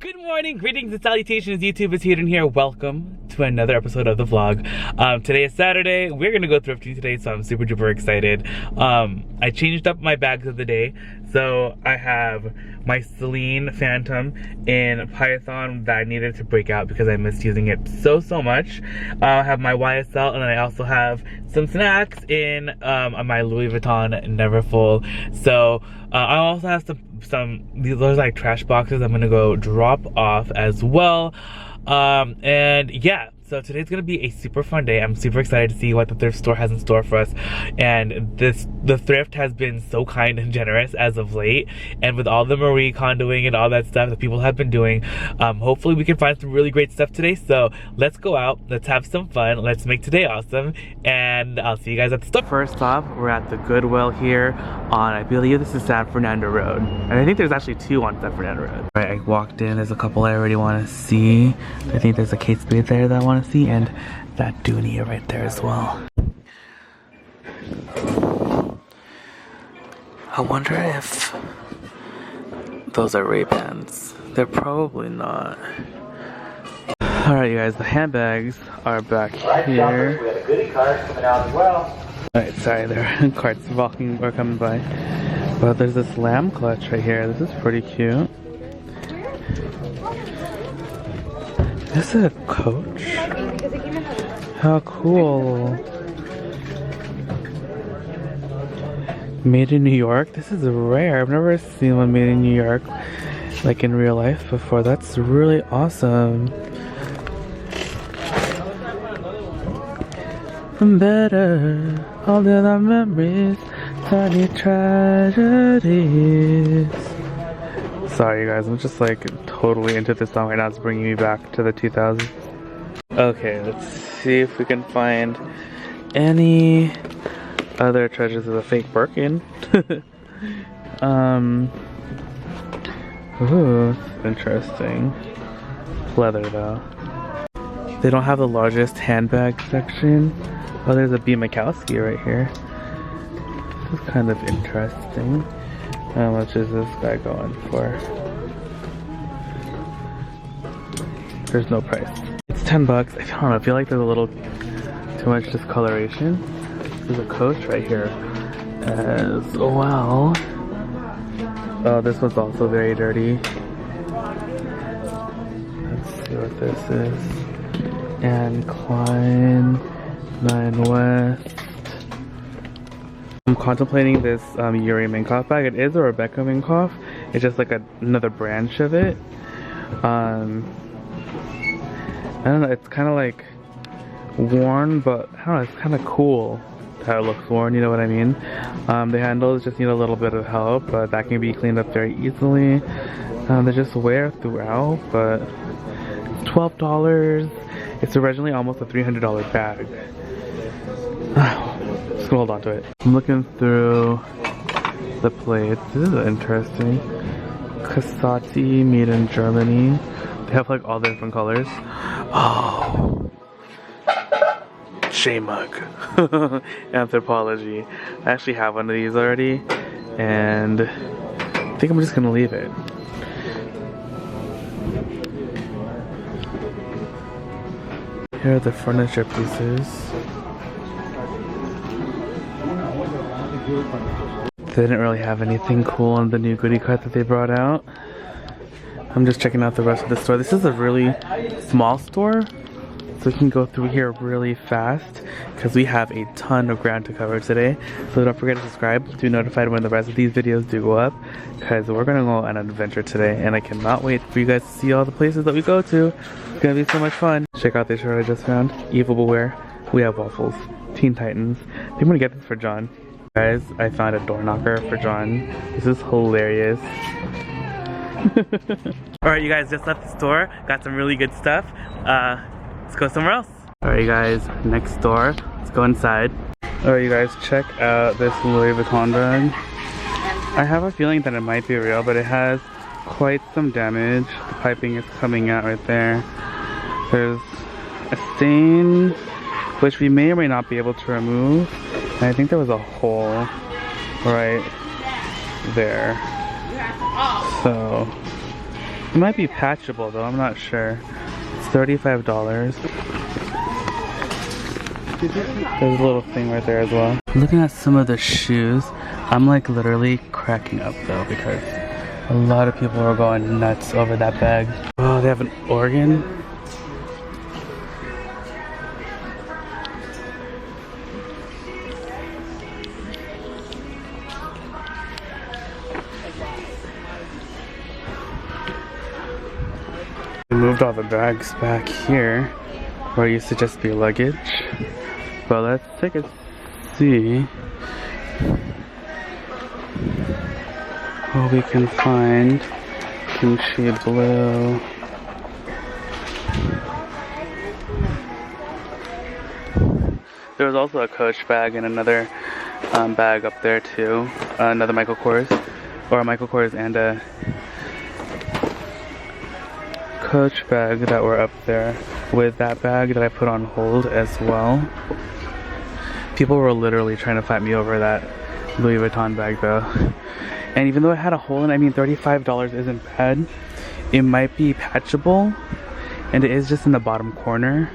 Good morning, greetings and salutations, YouTube. It's Hadrian here. Welcome to another episode of the vlog. Today is Saturday. We're gonna go thrifting today, so I'm super duper excited. I changed up my bags of the day. So I have my Celine Phantom in Python that I needed to break out because I missed using it so much. I have my YSL, and then I also have some snacks in my Louis Vuitton Neverfull. So I also have these are like trash boxes I'm gonna go drop off as well. And yeah, so today's gonna be a super fun day. I'm super excited to see what the thrift store has in store for us. And the thrift has been so kind and generous as of late. And with all the Marie Kondoing and all that stuff that people have been doing, hopefully we can find some really great stuff today. So let's go out, let's have some fun, let's make today awesome, and I'll see you guys at the store. First off, we're at the Goodwill here on, I believe this is San Fernando Road. And I think there's actually two on San Fernando Road. All right, I walked in, there's a couple I already want to see. I think there's a Kate Spade there that I want to see, and that Dooney right there as well. I wonder if those are Ray-Bans. They're probably not. Alright, you guys, the handbags are back here. We have a goodie cart coming out as well. Alright, sorry, there are carts walking or coming by. But there's this lamb clutch right here. This is pretty cute. This is a Coach? How cool. Made in New York? This is rare. I've never seen one made in New York like in real life before. That's really awesome. Better, all the other memories, tiny tragedies. Sorry you guys, I'm just like totally into this song right now. It's bringing me back to the 2000s. Okay, let's see if we can find any other treasures of the fake Birkin. Ooh, interesting. Leather though. They don't have the largest handbag section. Oh, there's a B. Mikowski right here. This is kind of interesting. How much is this guy going for? There's no price. It's 10 bucks. I don't know, I feel like there's a little too much discoloration. There's a Coach right here as well. Oh, this one's also very dirty. Let's see what this is. And Klein, 9 West. I'm contemplating this Yuri Minkoff bag. It is a Rebecca Minkoff. It's just like another branch of it. I don't know, it's kind of like worn, but I don't know, it's kind of cool how it looks worn, you know what I mean? The handles just need a little bit of help, but that can be cleaned up very easily. They just wear throughout, but it's $12. It's originally almost a $300 bag. Just gonna hold on to it. I'm looking through the plates. This is interesting. Casati, made in Germany. They have like all the different colors. Oh, Shea mug. Anthropology. I actually have one of these already, and I think I'm just gonna leave it. Here are the furniture pieces. They didn't really have anything cool on the new goodie cart that they brought out. I'm just checking out the rest of the store. This is a really small store, so we can go through here really fast because we have a ton of ground to cover today. So don't forget to subscribe to be notified when the rest of these videos do go up, because we're gonna go on an adventure today, and I cannot wait for you guys to see all the places that we go to. It's gonna be so much fun. Check out this shirt I just found. Evil Beware. We have waffles. Teen Titans. I think I'm gonna get this for John. Guys, I found a door knocker for John. This is hilarious. Alright, you guys, just left the store. Got some really good stuff. Let's go somewhere else. Alright, you guys, next door. Let's go inside. Alright, you guys, check out this Louis Vuitton bag. I have a feeling that it might be real, but it has quite some damage. The piping is coming out right there. There's a stain, which we may or may not be able to remove. And I think there was a hole right there. So It might be patchable though, I'm not sure. It's $35. There's a little thing right there as well. Looking at some of the shoes, I'm like literally cracking up though because a lot of people are going nuts over that bag. Oh, they have an organ. We moved all the bags back here where it used to just be luggage. But let's take a see what we can find. Kimchi blue. There was also a Coach bag and another bag up there too. Another Michael Kors, or a Michael Kors and a Coach bag that were up there with that bag that I put on hold as well. People were literally trying to fight me over that Louis Vuitton bag though. And even though it had a hole in it, I mean $35 isn't bad. It might be patchable and it is just in the bottom corner.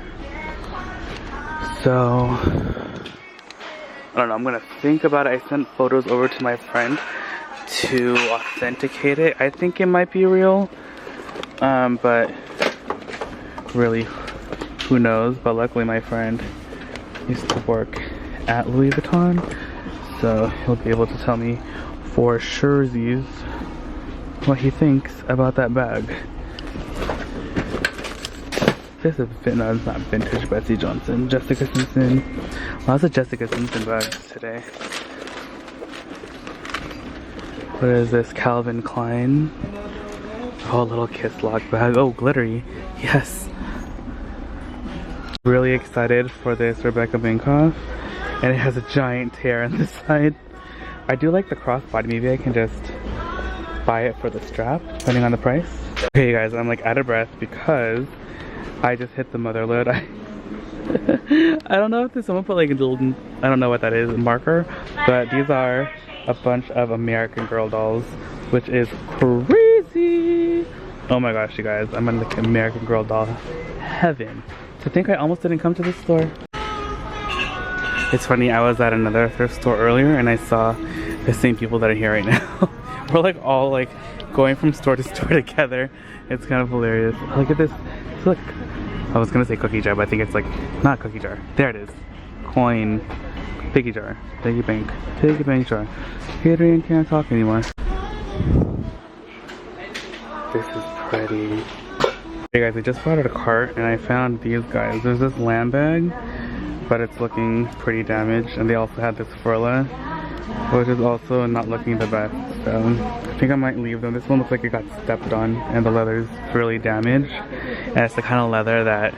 So I don't know, I'm gonna think about it. I sent photos over to my friend to authenticate it. I think it might be real. But really, who knows? But luckily my friend used to work at Louis Vuitton, so he'll be able to tell me for surezies what he thinks about that bag. This is, no, it's not vintage Betsy Johnson. Jessica Simpson. Lots of Jessica Simpson bags today. What is this? Calvin Klein. Oh, a little kiss lock bag. Oh, glittery. Yes. Really excited for this Rebecca Minkoff. And it has a giant tear on the side. I do like the crossbody. Maybe I can just buy it for the strap, depending on the price. Okay, you guys, I'm like out of breath because I just hit the mother load. I don't know if there's someone put like a little, I don't know what that is, a marker. But these are a bunch of American Girl dolls, which is crazy. Oh my gosh, you guys, I'm in like American Girl doll heaven. To think I almost didn't come to this store. It's funny, I was at another thrift store earlier and I saw the same people that are here right now. We're like all like going from store to store together. It's kind of hilarious. Look at this. Look. I was gonna say cookie jar, but I think it's like not cookie jar. There it is. Coin. Piggy jar. Piggy bank. Piggy bank jar. Hadrian can't talk anymore. This is pretty. Hey guys, I just bought out a cart and I found these guys. There's this lamb bag, but it's looking pretty damaged, and they also had this furla, which is also not looking the best. So I think I might leave them. This one looks like it got stepped on and the leather's really damaged, and it's the kind of leather that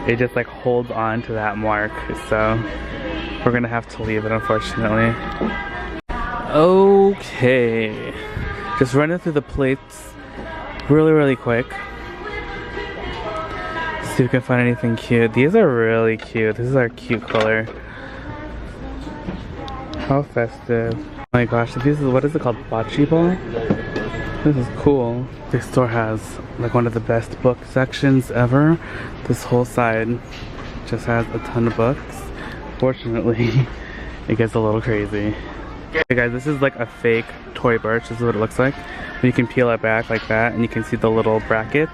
it just like holds on to that mark. So we're gonna have to leave it, unfortunately. Okay, just running through the plates really quick. See if we can find anything cute. These are really cute. This is our cute color. How festive. Oh my gosh, this is, what is it called? Bocce ball? This is cool. This store has like one of the best book sections ever. This whole side just has a ton of books. Fortunately, it gets a little crazy. Okay guys, this is like a fake Tory Burch. This is what it looks like. You can peel it back like that and you can see the little brackets.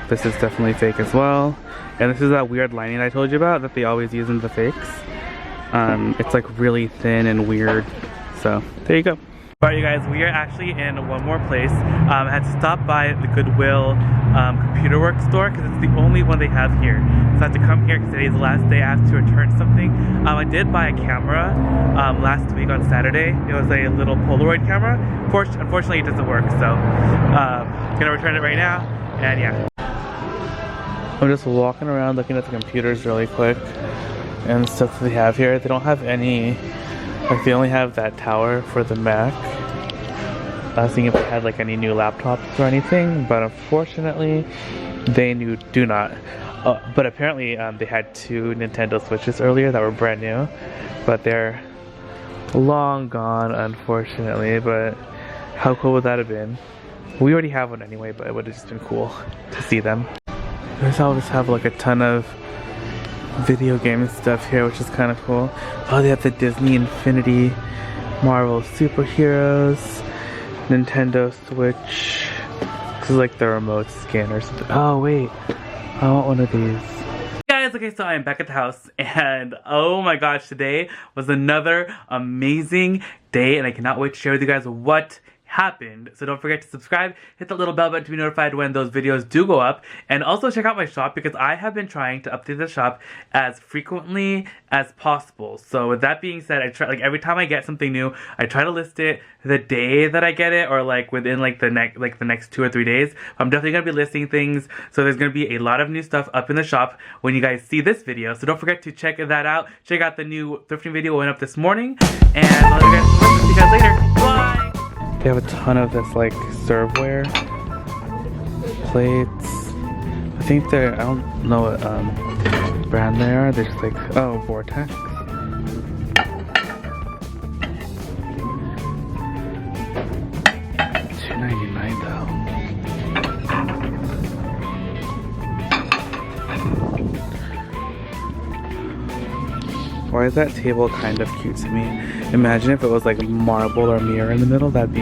This is definitely fake as well. And this is that weird lining I told you about that they always use in the fakes. It's like really thin and weird. So there you go. Alright you guys, we are actually in one more place. I had to stop by the Goodwill computer work store because it's the only one they have here. So I had to come here because today's the last day I have to return something. I did buy a camera last week on Saturday. It was a little Polaroid camera. Unfortunately it doesn't work, so I'm gonna return it right now, and yeah. I'm just walking around looking at the computers really quick and stuff that they have here. They don't have any, like they only have that tower for the Mac. I was thinking if they had like any new laptops or anything, but unfortunately they do not. But apparently they had 2 Nintendo Switches earlier that were brand new, but they're long gone unfortunately. But how cool would that have been? We already have one anyway, but it would have just been cool to see them. There's always have like a ton of video game stuff here, which is kind of cool. Oh, they have the Disney Infinity, Marvel Superheroes, Nintendo Switch. This is like the remote skin or something. Oh wait, I want one of these. Guys, okay, so I am back at the house, and oh my gosh, today was another amazing day, and I cannot wait to share with you guys what happened. So don't forget to subscribe, hit the little bell button to be notified when those videos do go up, and also check out my shop because I have been trying to update the shop as frequently as possible. So with that being said, I try, like, every time I get something new, I try to list it the day that I get it, or like within like the next 2 or 3 days. I'm definitely gonna be listing things, so there's gonna be a lot of new stuff up in the shop when you guys see this video. So don't forget to check that out. Check out the new thrifting video went up this morning, and I'll see you guys later. Bye. They have a ton of this like serveware plates. I think they're, I don't know what brand they are. They're just like, oh, Vortex. $2.99 though. Why is that table kind of cute to me? Imagine if it was like marble or mirror in the middle. That'd be